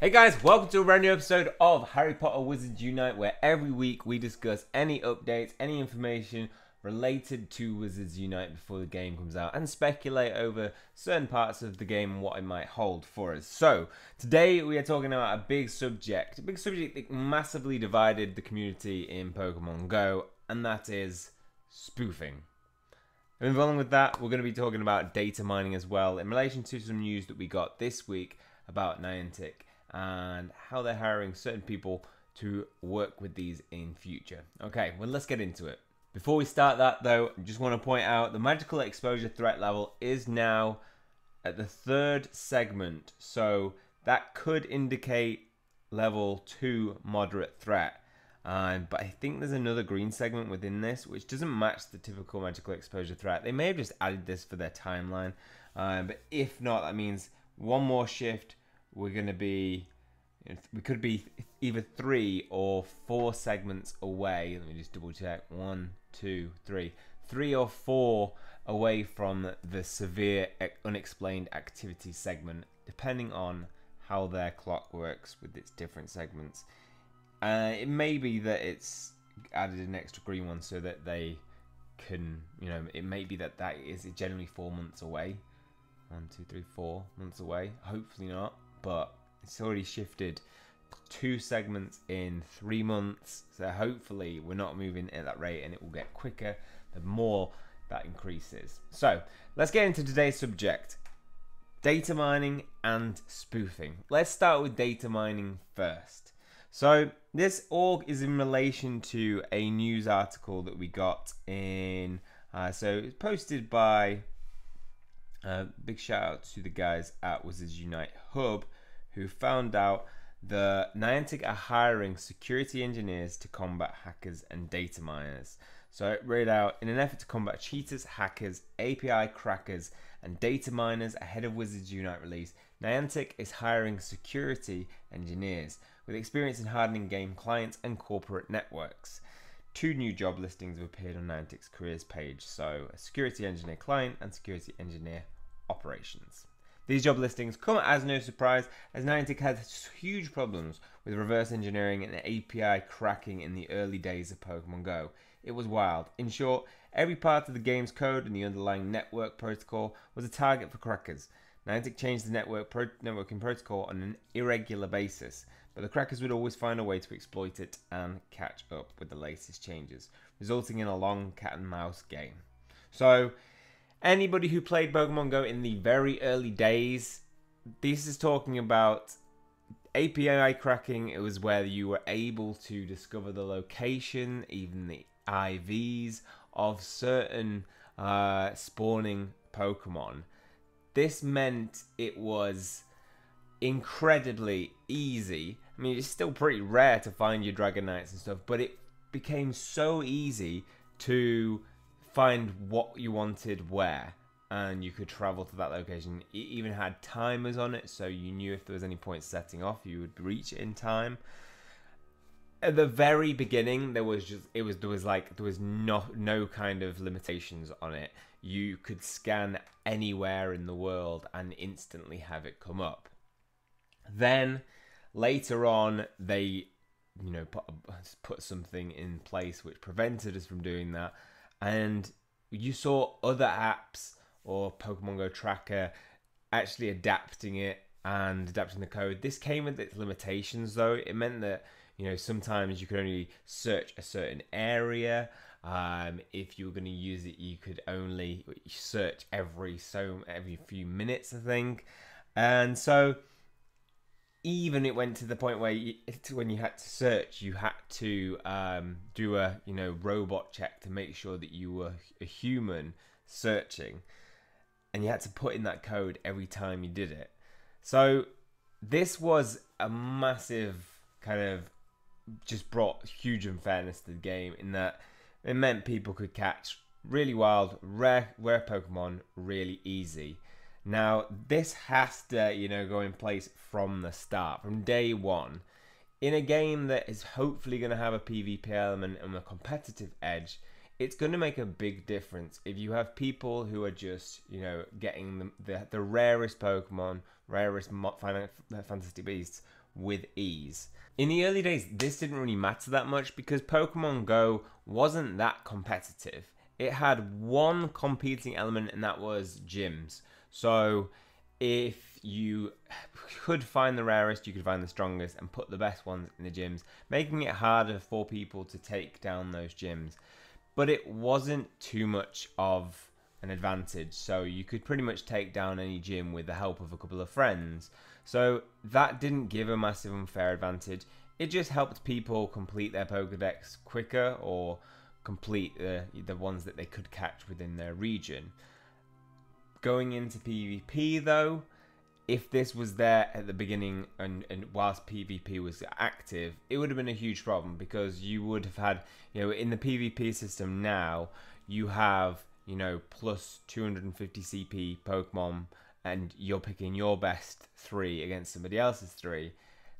Hey guys, welcome to a brand new episode of Harry Potter Wizards Unite, where every week we discuss any updates, any information related to Wizards Unite before the game comes out, and speculate over certain parts of the game and what it might hold for us. So, today we are talking about a big subject that massively divided the community in Pokemon Go, and that is spoofing. And along with that, we're going to be talking about data mining as well, in relation to some news that we got this week about Niantic and how they're hiring certain people to work with these in future. Okay, well, let's get into it. Before we start that though, I just want to point out the magical exposure threat level is now at the 3rd segment, so that could indicate level 2 moderate threat. But I think there's another green segment within this which doesn't match the typical magical exposure threat. They may have just added this for their timeline, but if not, that means one more shift. We could be either 3 or 4 segments away. Let me just double check. 1, 2, 3. 3 or 4 away from the severe unexplained activity segment, depending on how their clock works with its different segments. It may be that it's added an extra green one so that they can, it may be that is generally 4 months away. 1, 2, 3, 4 months away. Hopefully not. But it's already shifted 2 segments in 3 months, so hopefully we're not moving at that rate and it will get quicker the more that increases. So let's get into today's subject: data mining and spoofing. Let's start with data mining first. So this all is in relation to a news article that we got in, so it's posted by big shout out to the guys at Wizards Unite Hub, who found out that Niantic are hiring security engineers to combat hackers and data miners. So it read out, in an effort to combat cheaters, hackers, API crackers, and data miners ahead of Wizards Unite release, Niantic is hiring security engineers with experience in hardening game clients and corporate networks. 2 new job listings have appeared on Niantic's careers page, so a security engineer client and security engineer operations. These job listings come as no surprise, as Niantic had huge problems with reverse engineering and API cracking in the early days of Pokemon Go. It was wild. In short, every part of the game's code and the underlying network protocol was a target for crackers. Niantic changed the networking protocol on an irregular basis, but the crackers would always find a way to exploit it and catch up with the latest changes, resulting in a long cat and mouse game. So, anybody who played Pokemon Go in the very early days, this is talking about API cracking. It was where you were able to discover the location, even the IVs of certain spawning Pokemon. This meant it was incredibly easy. I mean, it's still pretty rare to find your Dragonites and stuff, but it became so easy to find what you wanted where, and you could travel to that location. It even had timers on it, so you knew if there was any point setting off, you would reach it in time. At the very beginning, there was no kind of limitations on it. You could scan anywhere in the world and instantly have it come up. Then later on, they put something in place which prevented us from doing that. And you saw other apps or Pokemon Go Tracker actually adapting it and adapting the code. This came with its limitations though. It meant that, sometimes you could only search a certain area. If you were going to use it, you could only search every few minutes, I think. And so even it went to the point where when you had to search, you had to do a robot check to make sure that you were a human searching, and you had to put in that code every time you did it. So this was a massive kind of just brought huge unfairness to the game, in that it meant people could catch really wild, rare Pokemon really easy. Now, this has to, go in place from the start, from day one. In a game that is hopefully going to have a PvP element and a competitive edge, it's going to make a big difference if you have people who are just, getting the rarest Pokemon, rarest fantastic beasts with ease. In the early days, this didn't really matter that much because Pokemon Go wasn't that competitive. It had one competing element, and that was gyms. So if you could find the rarest, you could find the strongest and put the best ones in the gyms, making it harder for people to take down those gyms. But it wasn't too much of an advantage, so you could pretty much take down any gym with the help of a couple of friends. So that didn't give a massive unfair advantage. It just helped people complete their Pokedex quicker, or complete the ones that they could catch within their region. Going into PvP though, if this was there at the beginning and whilst PvP was active, it would have been a huge problem, because you would have had, in the PvP system now, you have, plus 250 CP Pokemon, and you're picking your best 3 against somebody else's 3.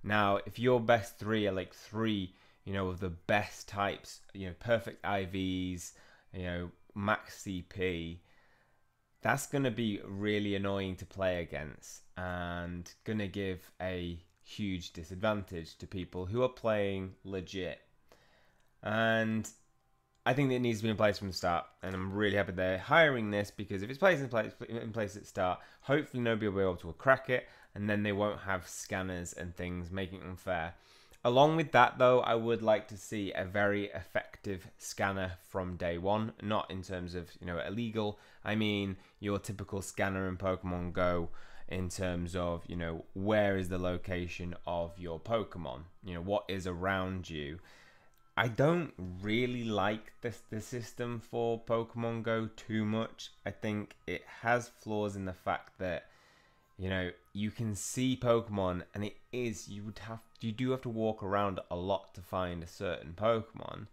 Now, if your best 3 are like 3, of the best types, perfect IVs, max CP, that's going to be really annoying to play against, and going to give a huge disadvantage to people who are playing legit. And I think it needs to be in place from the start, and I'm really happy they're hiring this, because if it's placed in place at the start, hopefully nobody will be able to crack it, and then they won't have scanners and things making it unfair. Along with that though, I would like to see a very effective scanner from day one, not in terms of, illegal. I mean your typical scanner in Pokemon Go, in terms of, where is the location of your Pokemon, what is around you. I don't really like the system for Pokemon Go too much. I think it has flaws in the fact that, you can see Pokemon, and you do have to walk around a lot to find a certain Pokemon.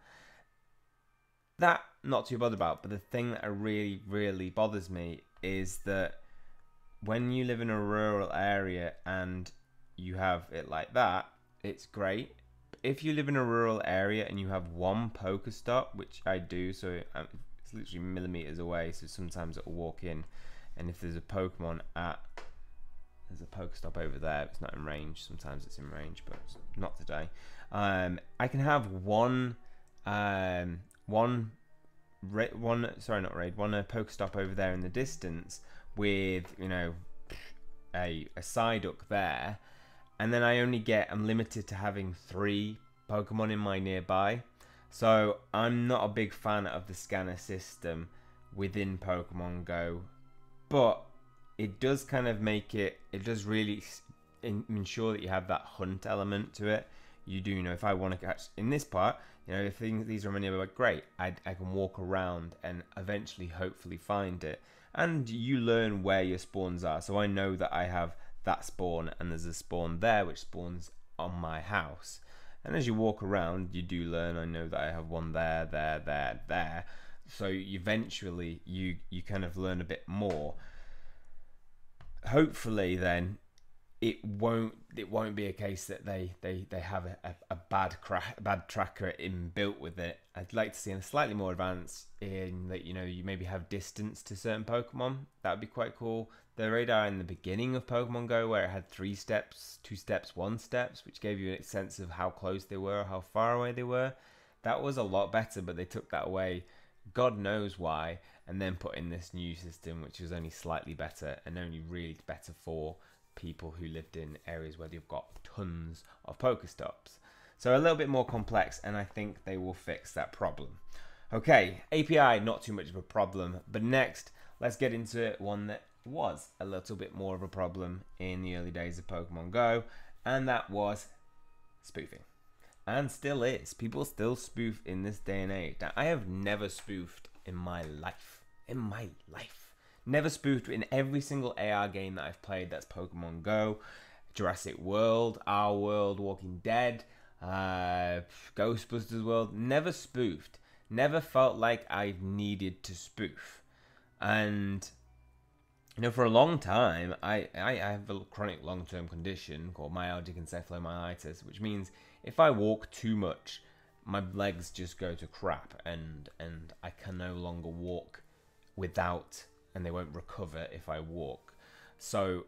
That, not too bothered about, but the thing that really, really bothers me is that when you live in a rural area and you have it like that, it's great. If you live in a rural area and you have one Pokestop, which I do, so it's literally millimeters away, so sometimes it'll walk in, and if there's a Pokemon there's a Pokestop over there, it's not in range. Sometimes it's in range, but it's not today. I can have one Pokestop over there in the distance with, a Psyduck there. And then I'm limited to having 3 Pokemon in my nearby. So I'm not a big fan of the scanner system within Pokemon Go. But it does kind of it does really ensure that you have that hunt element to it. You do, if I want to catch in this part, if these are many, like, great, I can walk around and eventually hopefully find it. And you learn where your spawns are. So I know that I have that spawn, and there's a spawn there which spawns on my house. And as you walk around, you do learn, I know that I have one there. So eventually you kind of learn a bit more. Hopefully then it won't be a case that they have a bad tracker inbuilt with it. I'd like to see a slightly more advanced in that, you maybe have distance to certain Pokemon. That would be quite cool. The radar in the beginning of Pokemon Go, where it had 3 steps, 2 steps, 1 steps, which gave you a sense of how close they were, how far away they were, that was a lot better, but they took that away, God knows why, and then put in this new system, which was only slightly better, and only really better for people who lived in areas where you've got tons of Pokestops. So a little bit more complex, and I think they will fix that problem. Okay, API, not too much of a problem, but next, let's get into one that was a little bit more of a problem in the early days of Pokemon Go, and that was spoofing. And still is. People still spoof in this day and age. Now, I have never spoofed in my life. Never spoofed in every single AR game that I've played. That's Pokemon Go, Jurassic World, Our World, Walking Dead, Ghostbusters World. Never spoofed. Never felt like I needed to spoof. And for a long time, I have a chronic long-term condition called myalgic encephalomyelitis, which means if I walk too much, my legs just go to crap, and I can no longer walk without, and they won't recover if I walk. So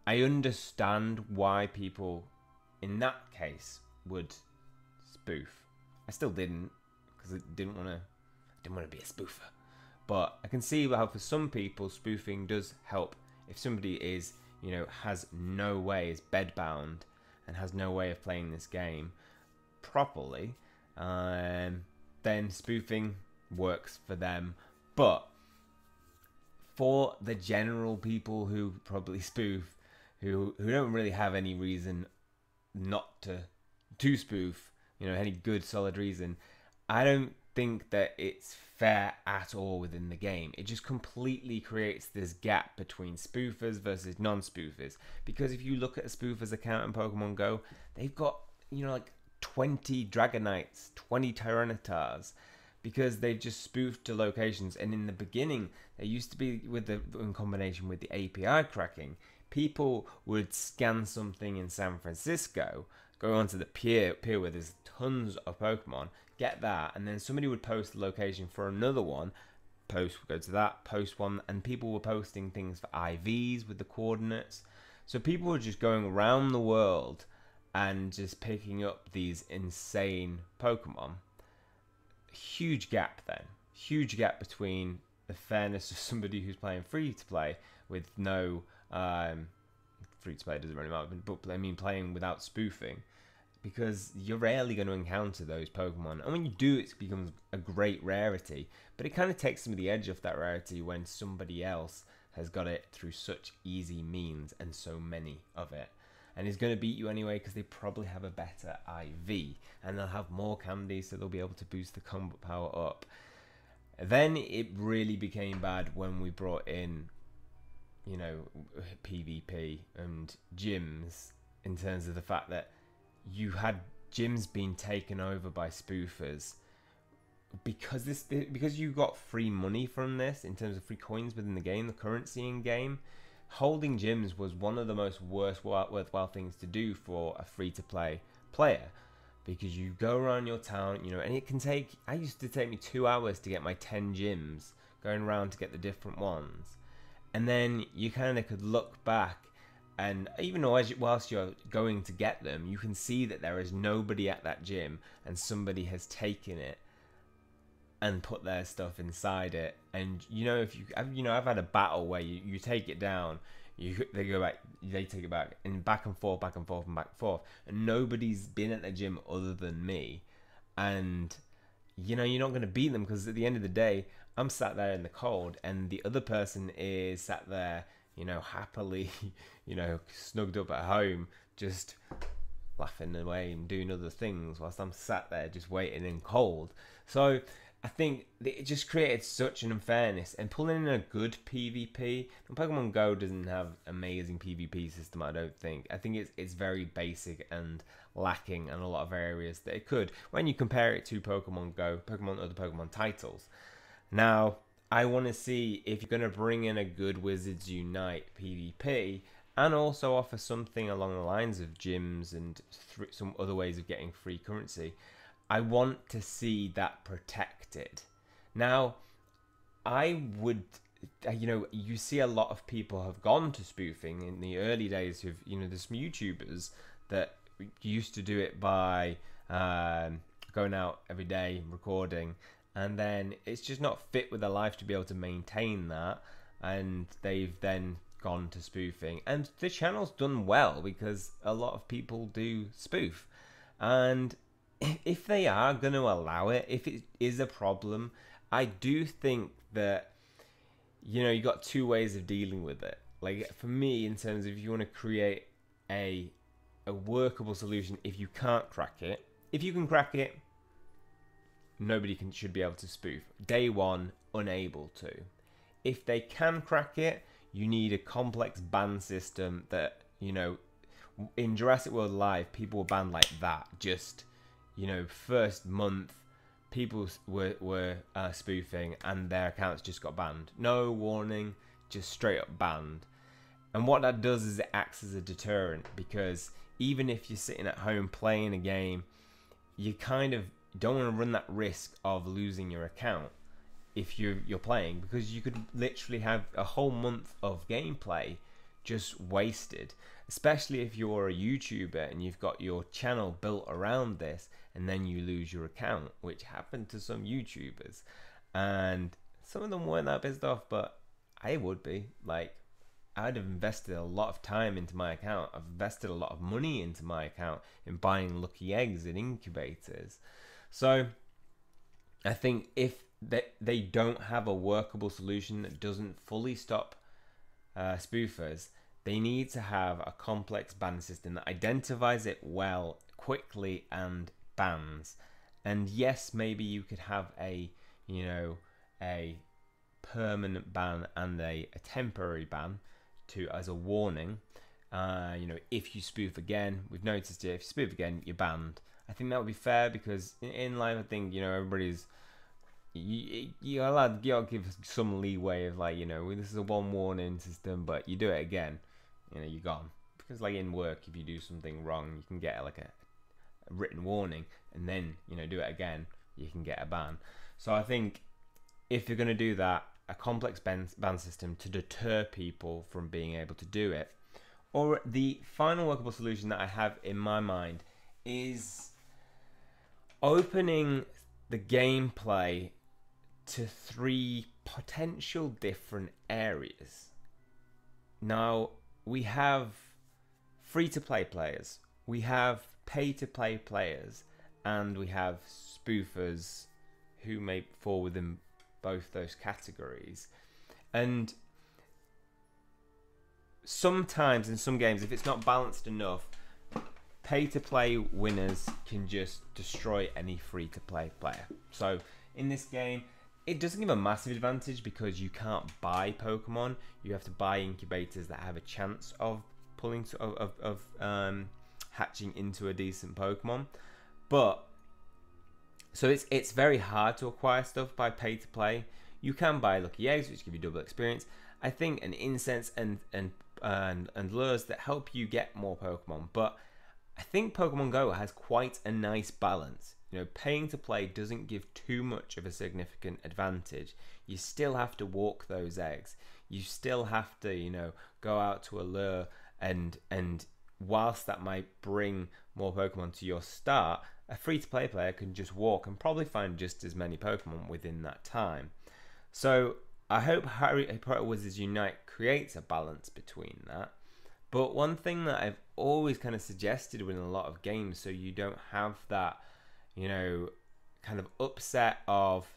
I understand why people in that case would spoof. I still didn't, because I didn't want to be a spoofer. But I can see how for some people spoofing does help. If somebody is, has no way, is bedbound and has no way of playing this game properly, then spoofing works for them. But for the general people who probably spoof, who don't really have any reason not to spoof, any good solid reason, I don't think that it's fair at all within the game. It just completely creates this gap between spoofers versus non-spoofers. Because if you look at a spoofer's account in Pokemon Go, they've got, like 20 Dragonites, 20 Tyrannitars, because they've just spoofed to locations. And in the beginning, they used to be in combination with the API cracking, people would scan something in San Francisco, go onto the pier where there's tons of Pokemon, get that, and then somebody would post the location for another one, go to that, post one, and people were posting things for IVs with the coordinates. So people were just going around the world and just picking up these insane Pokemon. Huge gap then. Huge gap between the fairness of somebody who's playing free to play with no free to play doesn't really matter, but I mean playing without spoofing, because you're rarely going to encounter those Pokemon, and when you do, it becomes a great rarity. But it kind of takes some of the edge off that rarity when somebody else has got it through such easy means and so many of it, and is going to beat you anyway because they probably have a better IV and they'll have more candy, so they'll be able to boost the combat power up. Then it really became bad when we brought in, PvP and gyms, in terms of the fact that you had gyms being taken over by spoofers because you got free money from this in terms of free coins within the game, the currency in game. Holding gyms was one of the most worthwhile things to do for a free-to-play player, because you go around your town, and it can take, I used to take me 2 hours to get my 10 gyms, going around to get the different ones. And then you kind of could look back, and even whilst you're going to get them, you can see that there is nobody at that gym, and somebody has taken it and put their stuff inside it. And if I've had a battle where you take it down, they go back, they take it back, and back and forth, back and forth, and back and forth, and nobody's been at the gym other than me. And you're not going to beat them, because at the end of the day, I'm sat there in the cold, and the other person is sat there, happily, snugged up at home, just laughing away and doing other things, whilst I'm sat there just waiting in cold. So I think it just created such an unfairness, and pulling in a good PvP. And Pokemon Go doesn't have amazing PvP system, I don't think. I think it's very basic and lacking in a lot of areas that it could, when you compare it to Pokemon Go, other Pokemon titles. Now, I want to see if you're going to bring in a good Wizards Unite PvP, and also offer something along the lines of gyms and some other ways of getting free currency. I want to see that protected. Now, I would, you see a lot of people have gone to spoofing in the early days. There's some YouTubers that used to do it by going out every day, recording, and then it's just not fit with their life to be able to maintain that, and they've then gone to spoofing, and the channel's done well because a lot of people do spoof. And if they are going to allow it, if it is a problem, I do think that you got two ways of dealing with it. Like, for me, in terms of, if you want to create a workable solution, if you can't crack it, if you can crack it, nobody should be able to spoof. Day one, unable to. If they can crack it, you need a complex ban system that, in Jurassic World Live, people were banned like that. Just, first month, people were spoofing, and their accounts just got banned. No warning, just straight up banned. And what that does is it acts as a deterrent, because even if you're sitting at home playing a game, you kind of don't want to run that risk of losing your account if you're playing, because you could literally have a whole month of gameplay just wasted, especially if you're a YouTuber and you've got your channel built around this and then you lose your account, which happened to some YouTubers. And some of them weren't that pissed off, but I would be. Like, I'd have invested a lot of time into my account. I've invested a lot of money into my account in buying lucky eggs and incubators. So I think if they don't have a workable solution that doesn't fully stop spoofers, they need to have a complex ban system that identifies it well, quickly, and bans. And yes, maybe you could have a permanent ban and a temporary ban as a warning. If you spoof again, we've noticed it. If you spoof again, you're banned. I think that would be fair, because in life, I think everybody's you're allowed. You gotta give some leeway of this is a one warning system, but you do it again, you're gone. Because in work, if you do something wrong, you can get a written warning, and then do it again, you can get a ban. So I think if you're going to do that, a complex ban system to deter people from being able to do it. Or the final workable solution that I have in my mind is opening the gameplay to 3 potential different areas. Now, we have free-to-play players, we have pay-to-play players, and we have spoofers who may fall within both those categories. And sometimes in some games, if it's not balanced enough, pay-to-play winners can just destroy any free-to-play player. So in this game, it doesn't give a massive advantage because you can't buy Pokemon. You have to buy incubators that have a chance of hatching into a decent Pokemon. But so it's very hard to acquire stuff by pay to play. You can buy lucky eggs, which give you double experience. I think an incense and lures that help you get more Pokemon. But I think Pokemon Go has quite a nice balance. Paying to play doesn't give too much of a significant advantage. You still have to walk those eggs. You still have to, go out to a lure, and whilst that might bring more Pokemon to your start, a free-to-play player can just walk and probably find just as many Pokemon within that time. So I hope Harry Potter Wizards Unite creates a balance between that. But one thing that I've always kind of suggested within a lot of games, so you don't have that, kind of upset of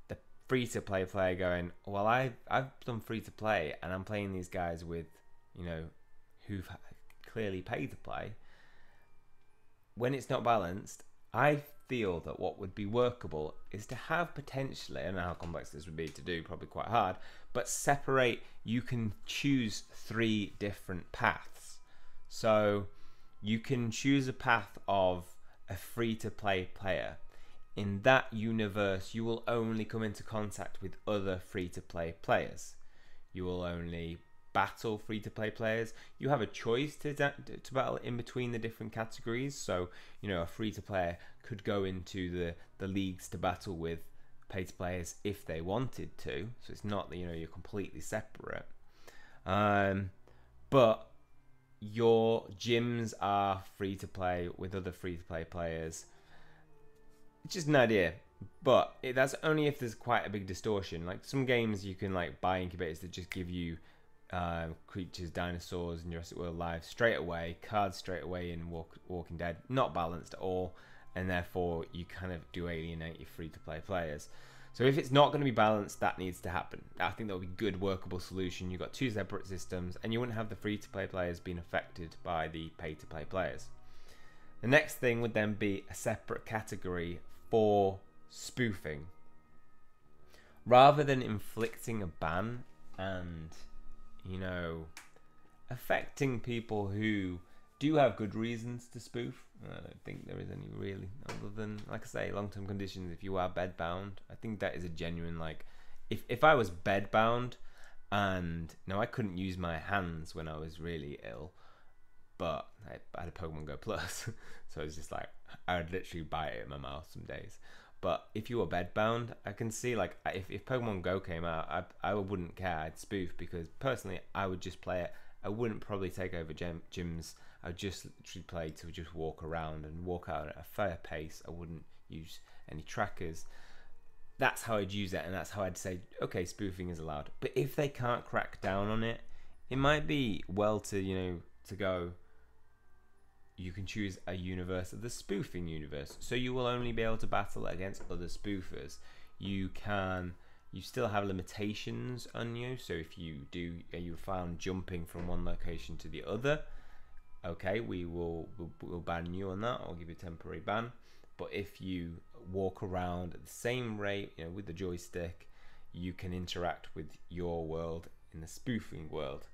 the free-to-play player going, well, I've done free-to-play and I'm playing these guys with, who've clearly paid to play. When it's not balanced, I feel that what would be workable is to have potentially, I don't know how complex this would be to do, probably quite hard, but separate, you can choose 3 different paths. So you can choose a path of a free-to-play player. In that universe, you will only come into contact with other free-to-play players. You will only battle free-to-play players. You have a choice to battle in between the different categories. So, a free-to-player could go into the leagues to battle with pay-to-players if they wanted to. So it's not that, you're completely separate. But your gyms are free-to-play with other free-to-play players. It's just an idea. But that's only if there's quite a big distortion. Like some games you can buy incubators that just give you creatures, dinosaurs, and Jurassic World Live straight away, cards straight away in Walking Dead, not balanced at all, and therefore you kind of do alienate your free-to-play players. So if it's not going to be balanced, that needs to happen. I think that would be a good workable solution. You've got 2 separate systems, and you wouldn't have the free-to-play players being affected by the pay-to-play players. The next thing would then be a separate category for spoofing. Rather than inflicting a ban and affecting people who do have good reasons to spoof. I don't think there is any really, other than, like I say, long-term conditions. If you are bedbound, I think that is a genuine, if I was bedbound and, I couldn't use my hands when I was really ill, but I had a Pokemon Go Plus, so it's just I would literally bite it in my mouth some days. But if you were bedbound, I can see if Pokemon Go came out, I wouldn't care. I'd spoof because personally I would just play it I wouldn't probably take over gyms. I would just literally play to just walk around and walk out at a fair pace. I wouldn't use any trackers. That's how I'd use it, and that's how I'd say, okay, spoofing is allowed. But if they can't crack down on it, it might be well to, you know, to go, you can choose a universe of the spoofing universe. So you will only be able to battle against other spoofers. You still have limitations on you. So if you found jumping from one location to the other, okay, we'll ban you on that. I'll give you a temporary ban. But if you walk around at the same rate, you know, with the joystick, you can interact with your world in the spoofing world.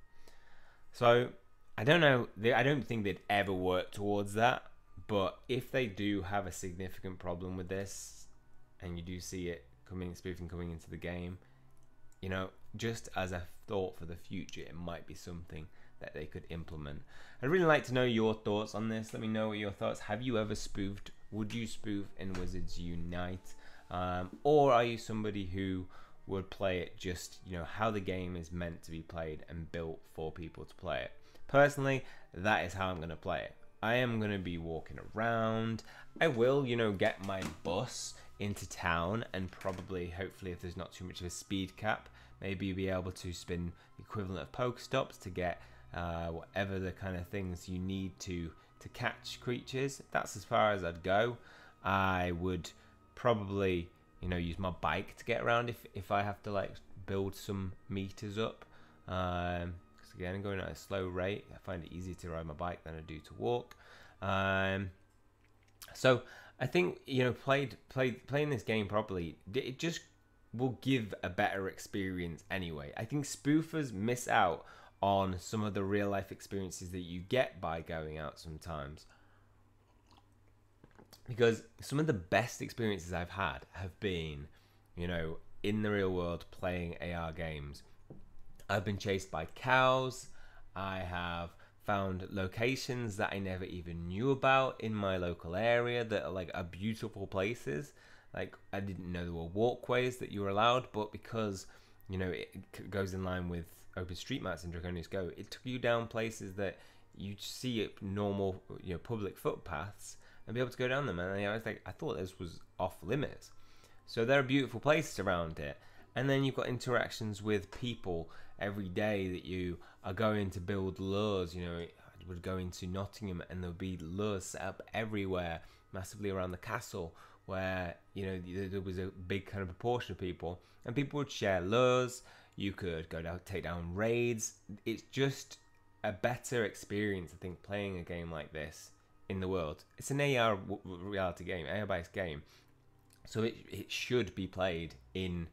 So I don't know. I don't think they'd ever work towards that. But if they do have a significant problem with this, and you do see it spoofing coming into the game, you know, just as a thought for the future, it might be something that they could implement. I'd really like to know your thoughts on this. Let me know what your thoughts. Have you ever spoofed? Would you spoof in Wizards Unite? Or are you somebody who would play it just, you know, how the game is meant to be played and built for people to play it? Personally, that is how I'm going to play it. I am going to be walking around. I will, you know, get my bus into town and probably, hopefully, if there's not too much of a speed cap, maybe be able to spin the equivalent of Pokestops to get whatever the kind of things you need to catch creatures. That's as far as I'd go. I would probably, you know, use my bike to get around if I have to like build some meters up. Because again, going at a slow rate, I find it easier to ride my bike than I do to walk. So I think, you know, playing this game properly, it just will give a better experience anyway. I think spoofers miss out on some of the real life experiences that you get by going out sometimes. Because some of the best experiences I've had have been, you know, in the real world playing AR games. I've been chased by cows. I have found locations that I never even knew about in my local area that are beautiful places. Like, I didn't know there were walkways that you were allowed, but because, you know, it goes in line with OpenStreetMaps and Draconia's Go, it took you down places that you see at normal, you know, public footpaths and be able to go down them. And I was like, I thought this was off limits. So there are beautiful places around it. And then you've got interactions with people every day that you are going to build lures. You know, I would go into Nottingham and there'll be lures set up everywhere, massively around the castle, where, you know, there was a big kind of proportion of people, and people would share lures. You could go down, take down raids. It's just a better experience, I think, playing a game like this in the world. It's an AR reality game, AR-based game, so it should be played in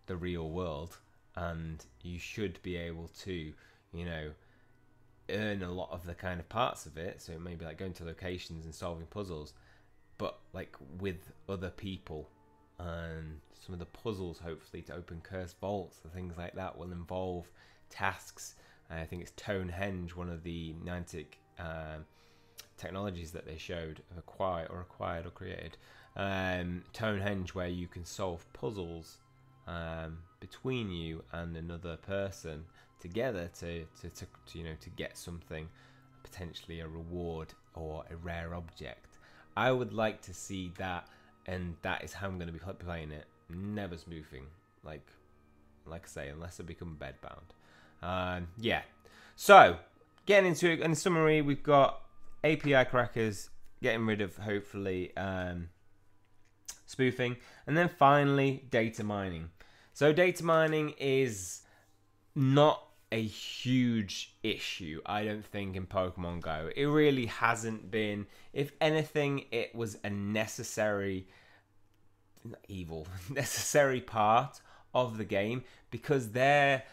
the real world, and you should be able to, you know, earn a lot of the kind of parts of it. So maybe like going to locations and solving puzzles, but like with other people. And some of the puzzles, hopefully, to open cursed vaults and things like that will involve tasks. I think it's Tonehenge, one of the Niantic technologies that they showed, acquired or created. Tonehenge, where you can solve puzzles between you and another person together to you know, to get something, potentially a reward or a rare object. I would like to see that. And that is how I'm going to be playing it. Never spoofing, like I say, unless I become bedbound. Yeah. So getting into it, in summary, we've got API crackers, getting rid of, hopefully, spoofing, and then finally data mining. So data mining is not a huge issue, I don't think, in Pokemon Go. It really hasn't been. If anything, it was a necessary part of the game, because their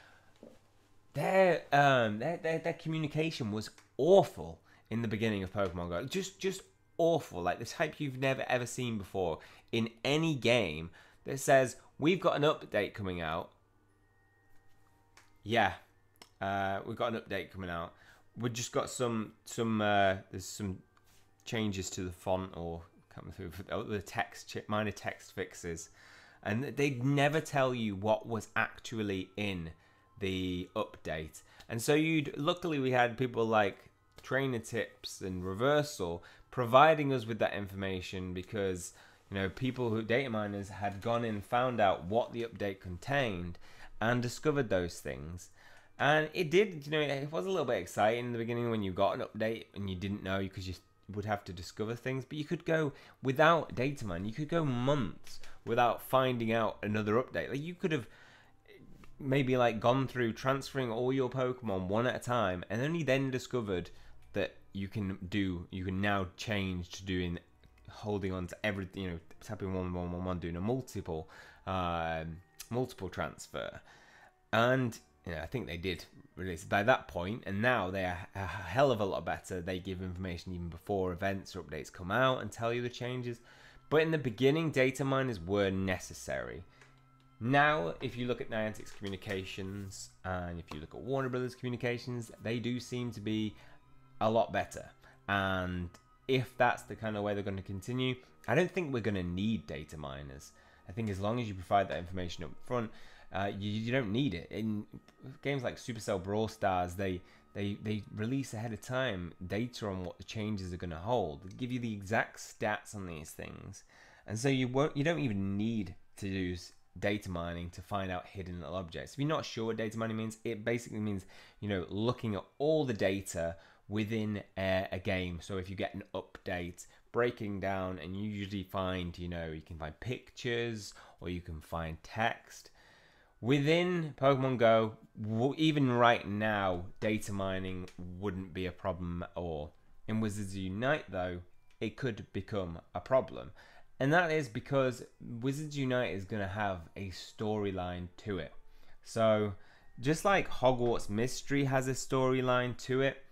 communication was awful in the beginning of Pokemon Go. Just awful, like the type you've never ever seen before in any game that says, we've got an update coming out. Yeah. We've got an update coming out. We've just got there's some changes to the font, or coming through the text, minor text fixes, and they'd never tell you what was actually in the update. And so luckily we had people like Trainer Tips and Reversal providing us with that information, because people who data miners had gone in, found out what the update contained, and discovered those things. And it did, it was a little bit exciting in the beginning when you got an update and you didn't know, because you would have to discover things. But you could go without data mine, you could go months without finding out another update. Like, you could have maybe like gone through transferring all your Pokemon one at a time, and only then discovered that you can now change to holding on to everything, tapping 1-1-1-1, doing a multiple transfer. And I think they did release by that point, and now they are a hell of a lot better. They give information even before events or updates come out and tell you the changes. But in the beginning, data miners were necessary. Now, if you look at Niantic's communications and if you look at Warner Brothers communications, they do seem to be a lot better. And if that's the kind of way they're going to continue, I don't think we're going to need data miners. I think as long as you provide that information up front, you don't need it. In games like Supercell Brawl Stars, they release ahead of time data on what the changes are going to hold. They give you the exact stats on these things, and so you don't even need to use data mining to find out hidden little objects. If you're not sure what data mining means, it basically means looking at all the data within a game. So if you get an update, breaking down, and you usually find you can find pictures or you can find text. Within Pokemon Go, even right now, data mining wouldn't be a problem at all. In Wizards Unite, though, it could become a problem. And that is because Wizards Unite is going to have a storyline to it. So, just like Hogwarts Mystery has a storyline to it,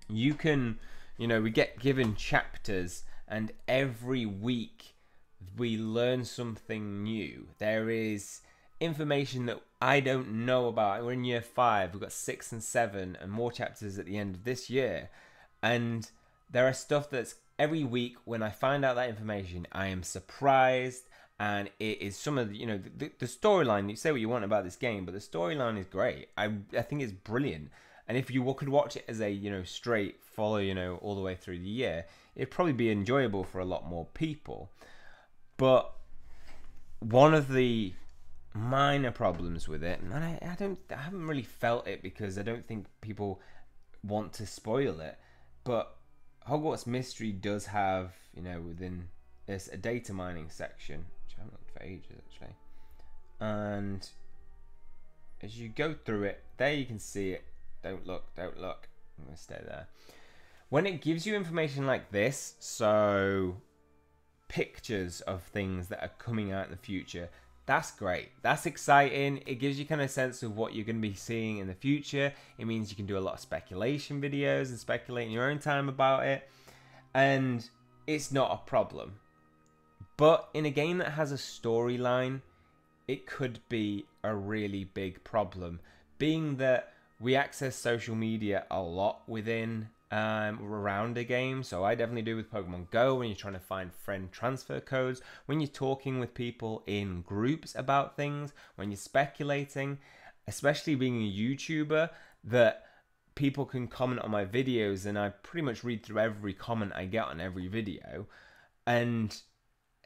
you can, we get given chapters, and every week we learn something new. There is information that I don't know about. We're in year 5, we've got 6 and 7 and more chapters at the end of this year, and there are stuff that's every week when I find out that information, I am surprised. And it is some of the storyline. You say what you want about this game, but the storyline is great. I think it's brilliant. And if you could watch it as a straight follow all the way through the year, it'd probably be enjoyable for a lot more people. But one of the minor problems with it, and I haven't really felt it because I don't think people want to spoil it, but Hogwarts Mystery does have within this a data mining section, which I haven't looked for ages actually, and as you go through it, there you can see it. Don't look, I'm gonna stay there. When it gives you information like this, so pictures of things that are coming out in the future, that's great. That's exciting. It gives you kind of a sense of what you're going to be seeing in the future. It means you can do a lot of speculation videos and speculate in your own time about it. And it's not a problem. But in a game that has a storyline, it could be a really big problem. Being that we access social media a lot within around a game, so I definitely do with Pokemon Go, when you're trying to find friend transfer codes, when you're talking with people in groups about things, when you're speculating, especially being a YouTuber, that people can comment on my videos, and I pretty much read through every comment I get on every video. And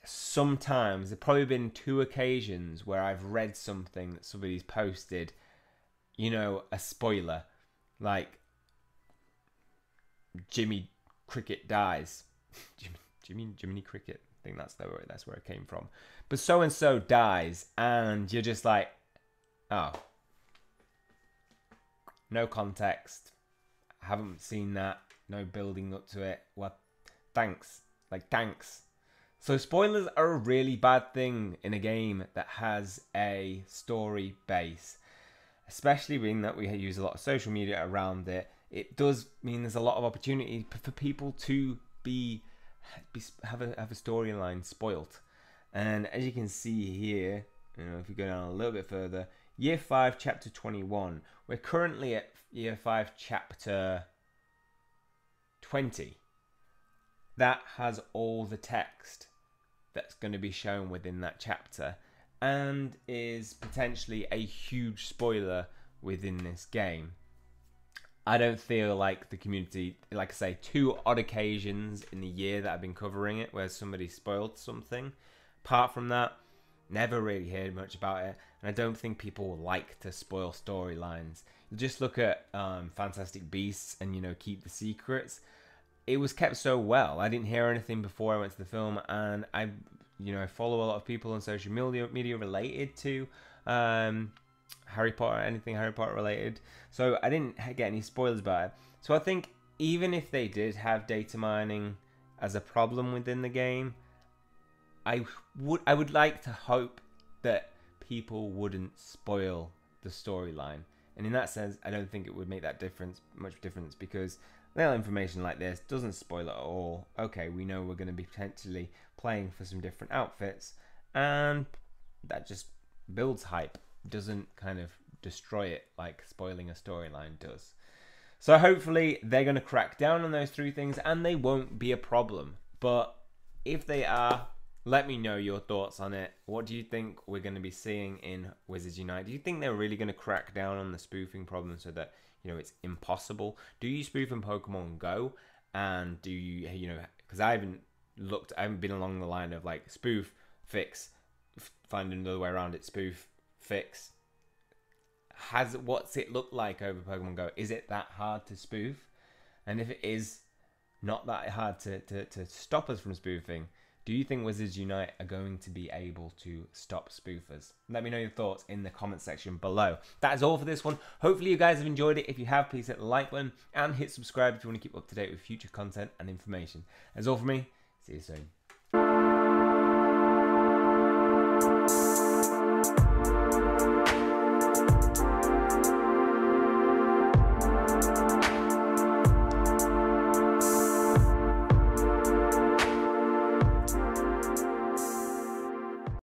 sometimes, there've probably been 2 occasions where I've read something that somebody's posted, a spoiler, like Jimmy Cricket dies. Jiminy Cricket. I think that's where it came from. But so and so dies, and you're just like, oh, no context. I haven't seen that. No building up to it. What? Thanks. Thanks. So spoilers are a really bad thing in a game that has a story base, especially being that we use a lot of social media around it. It does mean there's a lot of opportunity for people to have a storyline spoilt. And as you can see here, if we go down a little bit further, Year 5, Chapter 21. We're currently at Year 5, Chapter 20. That has all the text that's going to be shown within that chapter, and is potentially a huge spoiler within this game. I don't feel like the community, like I say, 2 odd occasions in the year that I've been covering it where somebody spoiled something. Apart from that, never really heard much about it, and I don't think people like to spoil storylines. You just look at Fantastic Beasts and, you know, keep the secrets. It was kept so well. I didn't hear anything before I went to the film, and I follow a lot of people on social media related to Harry Potter, anything Harry Potter related. So I didn't get any spoilers about it. So I think even if they did have data mining as a problem within the game, I would like to hope that people wouldn't spoil the storyline. And in that sense, I don't think it would make that much difference, because little information like this doesn't spoil it at all. Okay, we know we're going to be potentially playing for some different outfits, and that just builds hype. Doesn't kind of destroy it like spoiling a storyline does. So hopefully they're going to crack down on those 3 things and they won't be a problem. But if they are, let me know your thoughts on it. What do you think we're going to be seeing in Wizards Unite? Do you think they're really going to crack down on the spoofing problem so that, you know, it's impossible? Do you spoof in Pokemon Go? And do you, you know, because I haven't been along the line of like spoof, fix, find another way around it, spoof, fix. What's it look like over Pokemon Go? Is it that hard to spoof? And if it is not that hard to stop us from spoofing, do you think Wizards Unite are going to be able to stop spoofers? Let me know your thoughts in the comment section below. That is all for this one. Hopefully you guys have enjoyed it. If you have, please hit the like button and hit subscribe if you want to keep up to date with future content and information. That's all for me. See you soon.